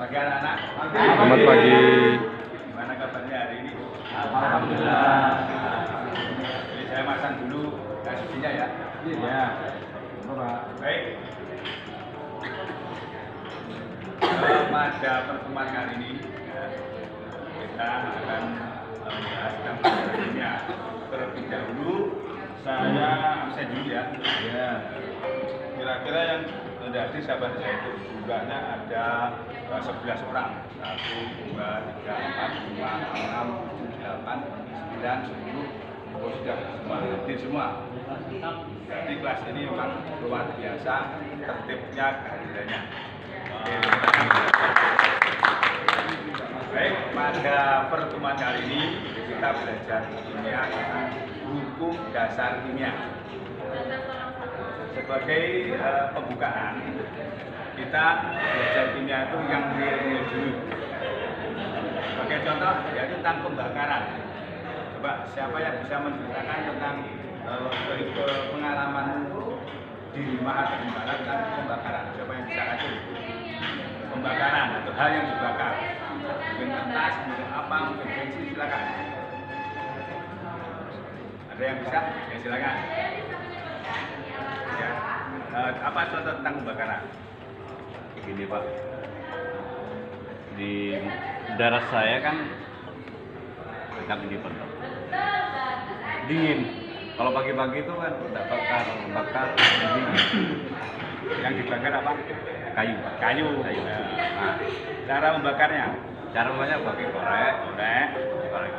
pagi anak-anak. Selamat pagi. Gimana kabarnya hari ini? Alhamdulillah. Jadi saya masang dulu kasihnya ya. Iya. Baik. Pada pertemuan kali ini ya, kita akan membahas tentang pelajarannya. Terlebih dahulu saya absen dulu ya. Iya. Kira-kira yang menjadi sahabat saya itu jumlahnya ada 11 orang. 1, 2, 3, 4, 5, 6, 7, 8, 9, 10. Oh, sudah semua hadir semua. Jadi kelas ini memang luar biasa tertibnya kehadirannya. Baik, pada pertemuan kali ini kita belajar kimia tentang hukum dasar kimia. Sebagai pembukaan, kita belajar kimia itu yang real dulu. Sebagai contoh, yaitu tentang pembakaran. Coba siapa yang bisa menceritakan tentang pengalaman di rumah atau di mana tentang pembakaran? Siapa yang bisa kasih? Pembakaran atau hal yang dibakar, mungkin kertas, mungkin apa, mungkin bensin, silakan. Ada yang bisa? Ya silakan. Ya. Apa contoh tentang pembakaran? Begini Pak, di daerah saya kan dekat ini penuh dingin. Kalau pagi-pagi itu kan udah bakar dingin. Yang dibakar apa? Kayu. Kayu. Nah, cara membakarnya? Cara membakar pakai korek,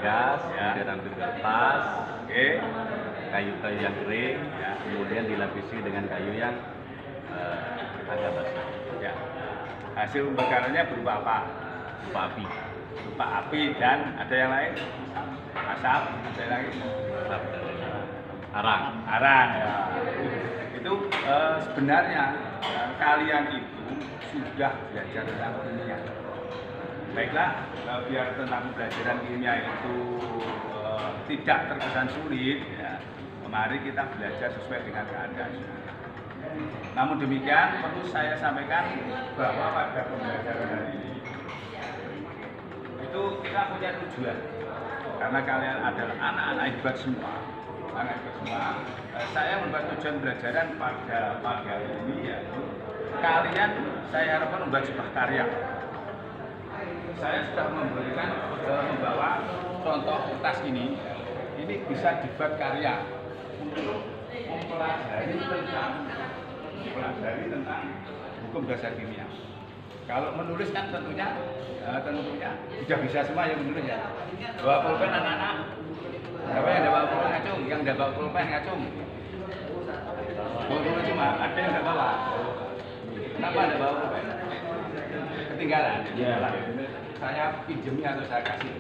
gas, Ya. kemudian ambil kertas, Oke. kayu-kayu yang kering, Ya. kemudian dilapisi dengan kayu yang agak basah, Ya. Hasil pembakarannya berupa apa? berupa api. Berupa api dan ada yang lain? Asap, ada yang lain? Asap dari arang. Arang. Ya. Itu sebenarnya kalian itu sudah belajar tentang kimia. Baiklah, biar tentang pembelajaran kimia itu tidak terkesan sulit, ya, mari kita belajar sesuai dengan keadaan. Namun demikian, perlu saya sampaikan bahwa pada pembelajaran hari ini itu kita punya tujuan, karena kalian adalah anak-anak hebat semua. Anak hebat semua. Saya membuat tujuan pembelajaran pada pagi hari ini yaitu kalian saya harapkan membuat sebuah karya. Saya sudah membawa contoh kertas ini bisa dibuat karya untuk mempelajari tentang hukum dasar kimia. Kalau menulis kan tentunya sudah bisa semua yang menulis ya. Bawa pulpen anak-anak. Siapa yang bawa pulpen ngacung? Yang tidak bawa pulpen ngacung. Bawa pulpen cuma ada yang tidak bawa. Kenapa tidak bawa pulpen? Ketinggalan. Ya. Saya pinjemnya atau saya kasih.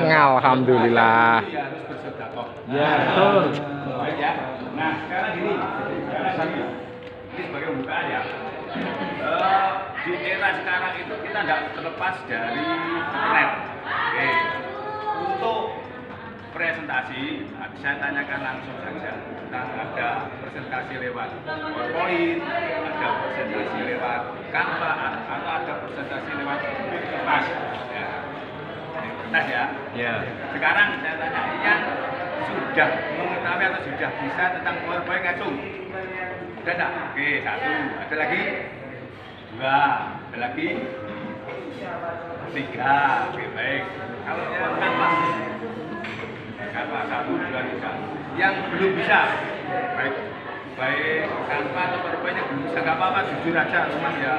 Alhamdulillah. Ya, harus bersedekah. Ya, betul. Baik ya. Nah, sekarang gini. Ini sebagai pembukaan ya. Di era sekarang itu kita tidak terlepas dari internet. Oke. Untuk presentasi, saya tanyakan langsung saja. Tentang ada presentasi lewat PowerPoint, ada presentasi lewat Canva, atau ada presentasi lewat kertas. Ya. Kertas ya. Ya. Sekarang saya tanya, yang sudah mengetahui atau sudah bisa tentang PowerPoint ngacung? Ada enggak? Oke, 1. Ada lagi? 2. Ada lagi? 3. Oke, baik. Kalau yang Canva? Canva 1, 2, 3. Yang belum bisa? Baik Canva atau PowerPoint yang belum bisa, nggak apa-apa, jujur aja teman ya.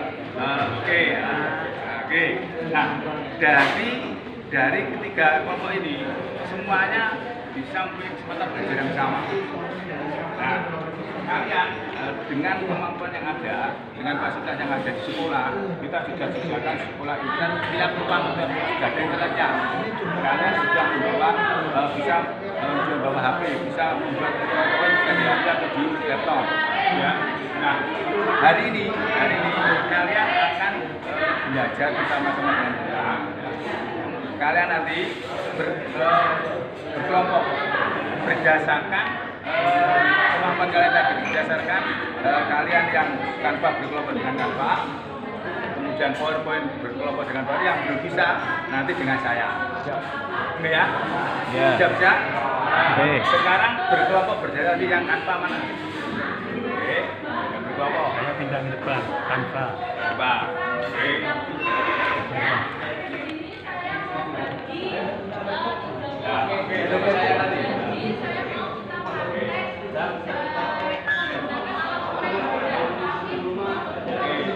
Oke. Oke. Nah, dari ketiga kelompok ini semuanya bisa mempunyai kesempatan belajar yang sama. Nah, kalian dengan kemampuan yang ada, dengan fasilitas yang ada di sekolah, kita sudah sediakan sekolah ini kan tidak perlu sudah ada internetnya. Kalian sudah bisa membawa HP, bisa membuat PowerPoint, bisa di HP atau di laptop. Ya. Nah, hari ini kalian akan belajar bersama-sama dengan kita. Kalian nanti berkelompok berdasarkan kemampuan kalian tadi berdasarkan kalian yang tanpa berkelompok dengan Canva, kemudian PowerPoint berkelompok dengan PowerPoint yang belum bisa nanti dengan saya. Oke ya? Ya. Sudah bisa? Oke. Sekarang berkelompok berdasarkan yang Canva mana? Oke, yang berkelompok. Saya pindah ke depan, tanpa. Coba. Oke. Ya, oke, itu saya tadi. Oke.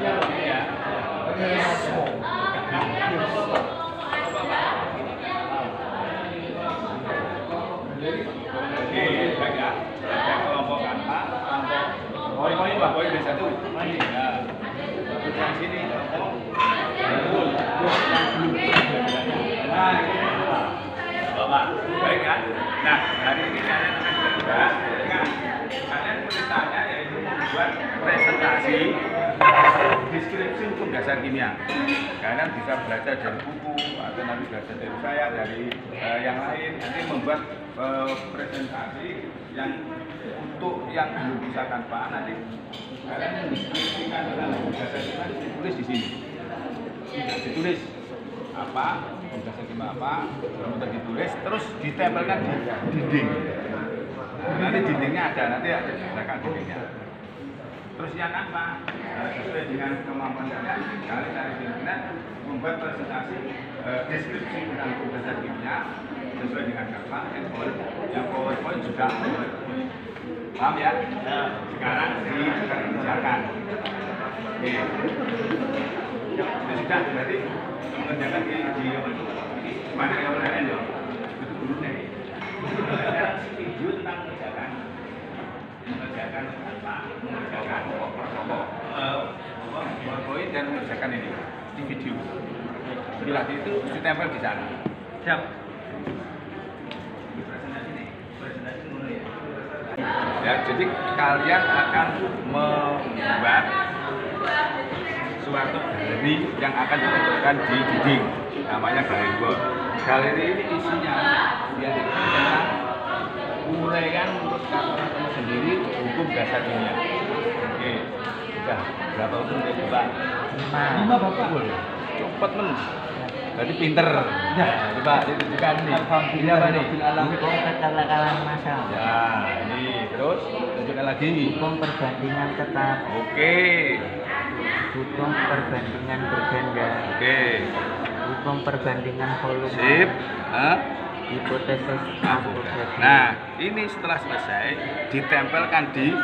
Oke, ya. Oke, baik ya. Ada kelompok Canva, kelompok poin Pak, poin ada satu. Ya. Yang sini kelompok. Nah, ini. Bapak, baik kan? Nah, hari ini kalian akan belajar dengan kalian perintahnya yaitu membuat presentasi deskripsi hukum dasar kimia. Kalian bisa belajar dari buku atau nanti belajar dari saya, dari yang lain. Nanti membuat presentasi yang untuk yang belum bisa Canva nanti kalian mendeskripsikan tentang hukum dasar kimia ditulis di sini. Ditulis apa, hukum dasar kimia apa, kemudian ditulis, terus ditempelkan di dinding. Nanti dindingnya ada, nanti ada belakang dindingnya. Terus yang apa? Sesuai dengan kemampuan kalian, kalian dari pimpinan membuat presentasi deskripsi tentang hukum dasar kimia sesuai dengan Canva, yang PowerPoint juga. Paham ya? Sekarang dikerjakan. Oke. Sudah berarti mengerjakan di mana yang lain ya? Itu dulu nih. Video tentang mengerjakan apa? Mengerjakan PowerPoint dan mengerjakan ini di video. Setelah itu ditempel di sana. Siap. Ya, jadi kalian akan membuat suatu galeri yang akan ditempelkan di dinding, namanya galeri wall. Galeri ini isinya biar tentang uraian menurut kamu sendiri hukum dasar kimia. Oke, sudah berapa hukum dia coba? 5 bapak boleh. Cepet men. Berarti pinter. Ya, coba ditunjukkan nih. Ini apa nih? Hukum keterlekalan massal. Ya, ini terus tunjukkan lagi. Hukum perbandingan tetap. Oke. Hukum perbandingan berganda. Oke. Hukum perbandingan volume. Sip. Hipotesis asosiasi. Nah, ini setelah selesai ditempelkan di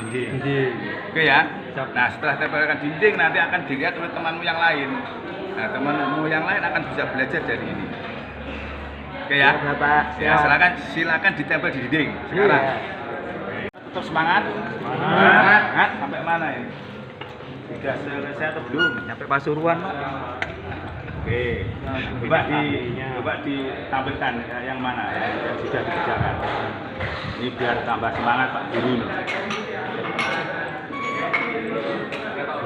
dinding. Oke ya. Nah, setelah tempelkan dinding nanti akan dilihat oleh temanmu yang lain. Nah, temanmu yang lain akan bisa belajar dari ini. Oke ya. Ya, Bapak. Ya, silakan ditempel di dinding sekarang. Tetap semangat. Semangat sampai mana ini? Sudah selesai atau belum? Sampai Pasuruan, Pak. Oke, coba ditampilkan yang mana yang sudah dikerjakan. Ini biar tambah semangat Pak Guru.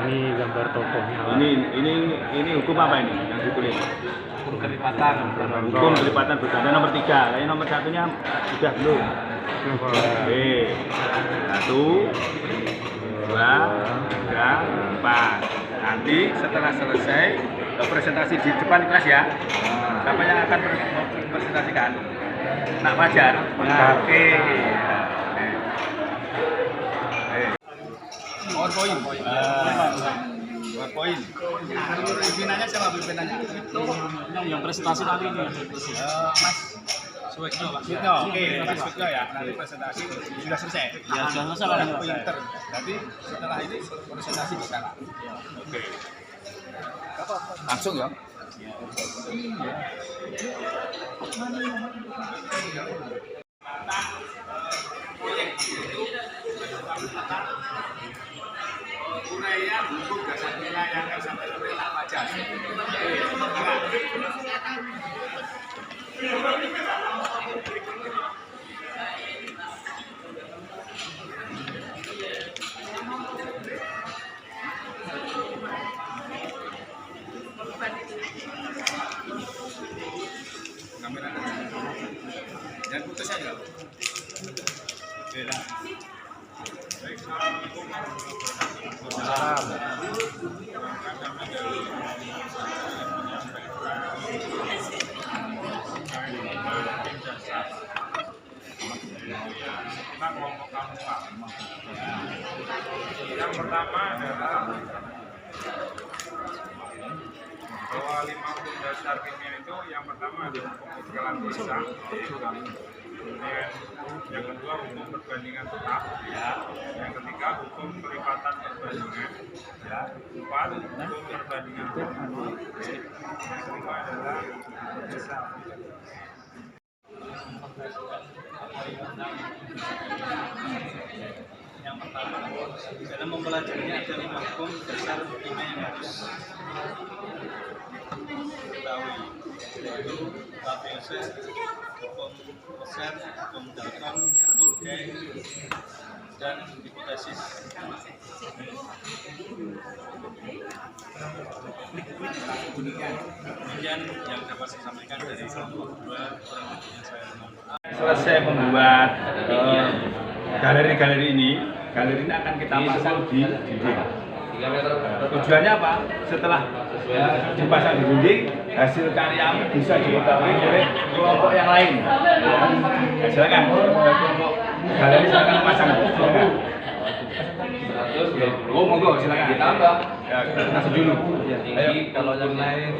Ini gambar tokohnya. Ini hukum apa ini yang ditulis? Hukum kelipatan. Hukum kelipatan berganda nomor 3. Ini nomor 1-nya sudah belum? Oke. 1, 2, 3, 4. Nanti setelah selesai presentasi di depan kelas ya. Siapa yang akan presentasikan? Nak Fajar. Oke. PowerPoint. PowerPoint. Pimpinannya siapa pimpinannya? Yang presentasi nanti ini. Mas Suwekno, Pak. Suwekno. Oke, Mas Suwekno ya. Nanti presentasi sudah selesai. Ya, sudah selesai lah. Pinter. Jadi setelah ini presentasi di sana. Oke. Langsung ya. Uraian hukum dasar kimia yang sampai oleh Pak Fajar. Jangan putus aja. Oke lah. Yang pertama adalah bahwa 5 hukum dasar kimia itu yang pertama ada hukum kekebalan bisa, kemudian yang kedua hukum perbandingan tetap, yang ketiga hukum kelipatan perbandingan, keempat hukum perbandingan formul, yang kelima adalah dasar. Yang pertama, dalam mempelajarinya ada 5 hukum dasar kimia yang harus diketahui, yaitu Laplace, hukum Coulomb, hukum Dalton, hukum Gay, dan hipotesis. Kemudian yang dapat saya sampaikan dari kelompok 2 kurang lebihnya saya mohon maaf. Selesai membuat galeri ini akan kita pasang di dinding. Tujuannya apa? Setelah dipasang di dinding, hasil karyamu bisa diketahui oleh kelompok yang lain. Ya, silakan, kelompok galeri silakan pasang. Silakan. Oh, monggo silakan. Ditambah. Ya, kasih dulu. Ayo, kalau yang lain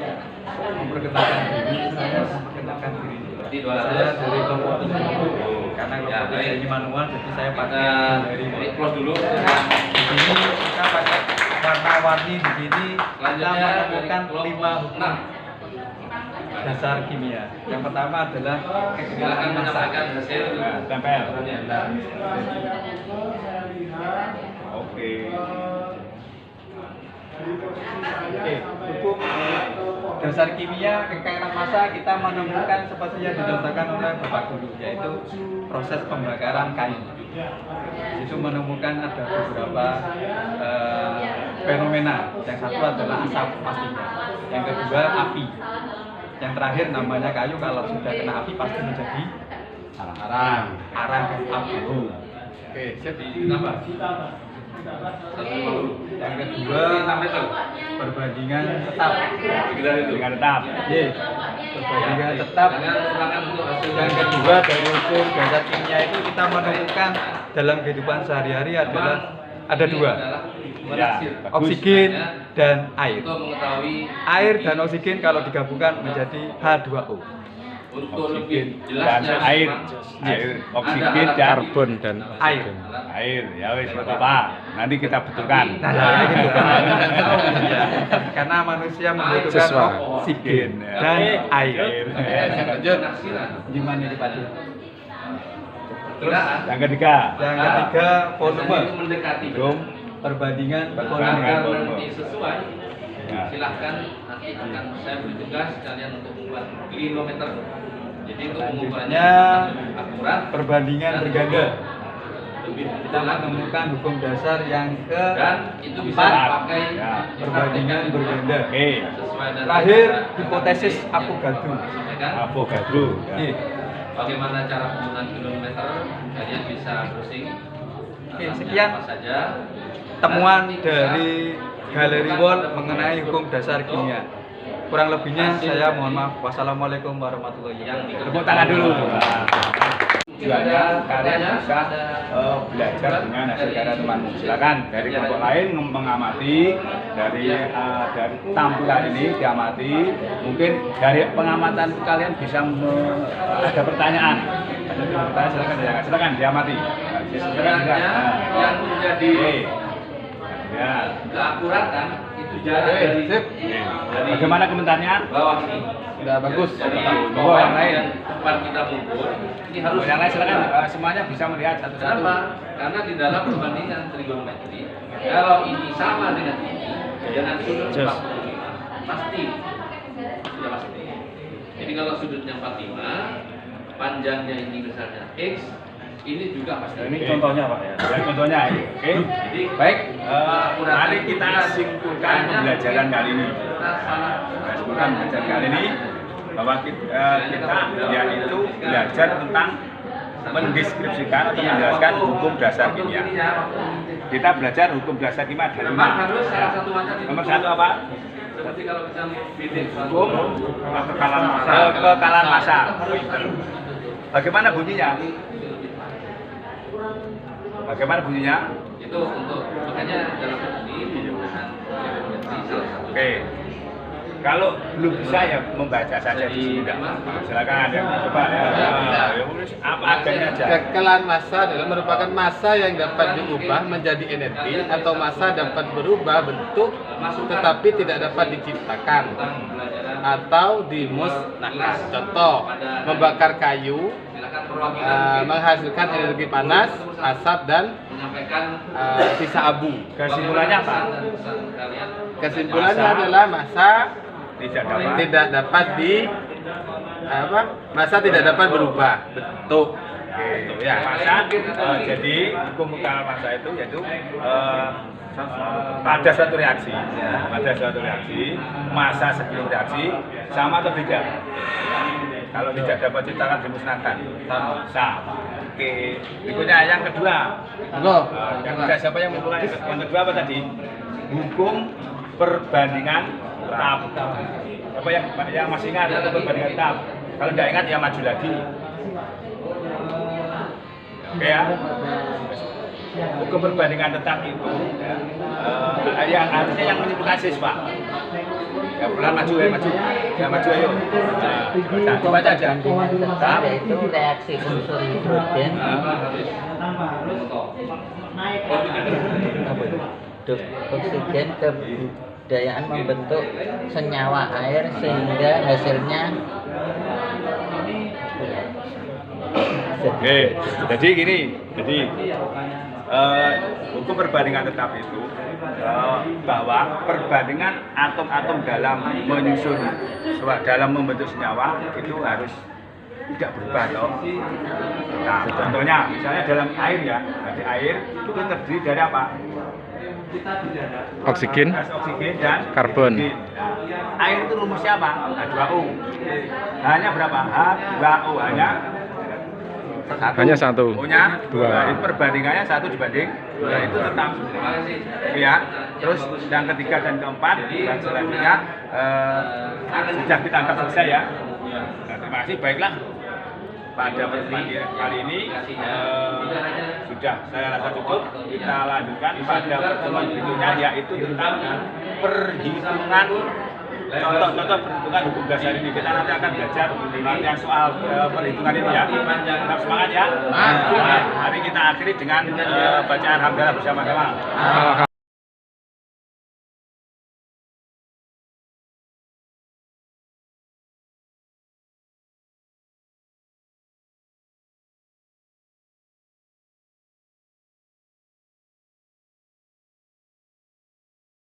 memperkenalkan diri, saya memperkenalkan diri. Saya dari kelompok 7. Karena kelompok ini manual, jadi saya pakai dari close dulu. Di sini kita pakai warna-warni, di sini kita menemukan 5 hukum dasar kimia. Yang pertama adalah kekebalan massa. Tempel. Oke. Oke, hukum dasar kimia kekairan massa kita menemukan seperti yang dicontohkan oleh Bapak Guru, yaitu proses pembakaran kayu. Itu menemukan ada beberapa fenomena. Yang satu adalah asap pastinya, yang kedua api, yang terakhir namanya kayu kalau sudah kena api pasti menjadi arang dan abu. Oke, siap ditambah. Yang kedua perbandingan tetap. Dengan tetap. Perbandingan tetap. Yang kedua dari hukum dasar kimia itu kita menemukan dalam kehidupan sehari-hari adalah ada 2, Ya, oksigen dan air. Air dan Iya. oksigen kalau digabungkan menjadi H2O. Untuk Oksigen lebih dan jelasnya air, oksigen dan Karbon dan Air. air. Ya wis Bapak, nanti kita betulkan. Nah, gitu. Ya, karena manusia membutuhkan Sesuai. oksigen dan air. Lanjut. Gimana nih Pak? Terus Yang ketiga, Yang ketiga volume. itu mendekati. hukum Perbandingan volume. Perbandingan. Kalau nanti sesuai, Ya. silahkan nanti akan saya beri tugas kalian untuk membuat kilometer. Jadi untuk pengukurannya Selanjutnya, akurat. perbandingan berganda. Lebih Kita menemukan hukum dasar yang dan itu bisa keempat, dipakai Ya. perbandingan berganda. Oke, sesuai dengan Terakhir, hipotesis Avogadro. sampaikan. Avogadro. Oke. Bagaimana cara penggunaan kilometer? Kalian bisa browsing. Oke, Alatnya sekian apa saja. Temuan Dan dari Galeri Wall mengenai hukum dasar kimia. Kurang lebihnya saya mohon maaf. Wassalamualaikum warahmatullahi wabarakatuh. Tepuk tangan dulu. Tujuannya kalian bisa belajar dengan hasil karya temanmu. Silakan dari kelompok lain mengamati dari tampilan ini diamati. Mungkin dari pengamatan kalian bisa ada pertanyaan. Ada pertanyaan silakan diamati. sebenarnya yang menjadi Ya. keakuratan itu jarak dari Bagaimana komentarnya? bawah ini. Sudah bagus. Dari Oh, bawah yang lain. dan tempat kita mengukur ini harus Yang lain silakan semuanya bisa melihat satu-satu. Kenapa? Karena di dalam perbandingan trigonometri, kalau ini sama dengan ini, dengan sudut 45, pasti sudah pasti. Jadi kalau sudutnya 45, panjangnya ini misalnya x, ini juga pasti. Ini contohnya Pak ya. Ya contohnya. Oke. Jadi Baik, mari kita simpulkan pembelajaran kali ini. kita salah Simpulkan pembelajaran kali ini bahwa kita yaitu belajar tentang mendeskripsikan atau menjelaskan hukum dasar kimia. kita belajar hukum dasar 5 ada 5. Memang harus salah satu macam itu. Nomor 1 apa? Seperti kalau kita bidik Hukum kekekalan massa. Bagaimana bunyinya? Bagaimana bunyinya? itu untuk makanya dalam ini penggunaan salah satu. Oke. Kalau belum bisa ya membaca saja di sini. Silakan ya. Coba ya. Apa adanya aja. Kekekalan massa adalah merupakan massa yang dapat diubah menjadi energi atau massa dapat berubah bentuk tetapi tidak dapat diciptakan atau dimusnahkan. Contoh, membakar kayu menghasilkan energi panas, asap dan sisa abu. Kesimpulannya apa? Kesimpulannya adalah massa tidak dapat massa tidak dapat berubah bentuk. Gitu ya. Massa jadi hukum kekekalan massa itu yaitu pada suatu reaksi, massa sebelum reaksi sama atau tidak? Kalau tidak dapat diciptakan dimusnahkan. Sama. Oke. Berikutnya yang kedua. Yang kedua siapa yang memulai? Yang kedua apa tadi? Hukum perbandingan tetap. Apa yang masih ingat hukum perbandingan tetap? Kalau tidak ingat ya maju lagi. Oke ya. Hukum perbandingan tetap itu yang artinya yang menyimpulkan siswa. Ya bulan maju ya maju. Ya maju ayo. Coba aja. Perbandingan tetap yaitu reaksi unsur hidrogen oksigen kebudayaan membentuk senyawa air sehingga hasilnya Oke, jadi gini, hukum perbandingan tetap itu bahwa perbandingan atom-atom dalam menyusun, dalam membentuk senyawa itu harus tidak berubah toh. Nah, contohnya misalnya dalam air ya, jadi air itu terdiri dari apa? Oksigen, Gas oksigen dan karbon. hidrogen. Nah, air itu rumusnya apa? H2O. Hanya berapa? H2O hanya satu. O-nya 2. Itu perbandingannya 1 dibanding 2. Itu tetap. Ya. Terus yang ketiga dan keempat dan selanjutnya sudah kita anggap selesai ya. Nah, terima kasih. Baiklah. Pada pertemuan kali ini sudah saya rasa cukup. Kita lanjutkan pada pertemuan berikutnya yaitu tentang perhitungan contoh-contoh perhitungan hukum dasar ini. Kita nanti akan belajar yang soal perhitungan ini ya. Tetap semangat ya. Mari kita akhiri dengan bacaan hamdalah bersama-sama.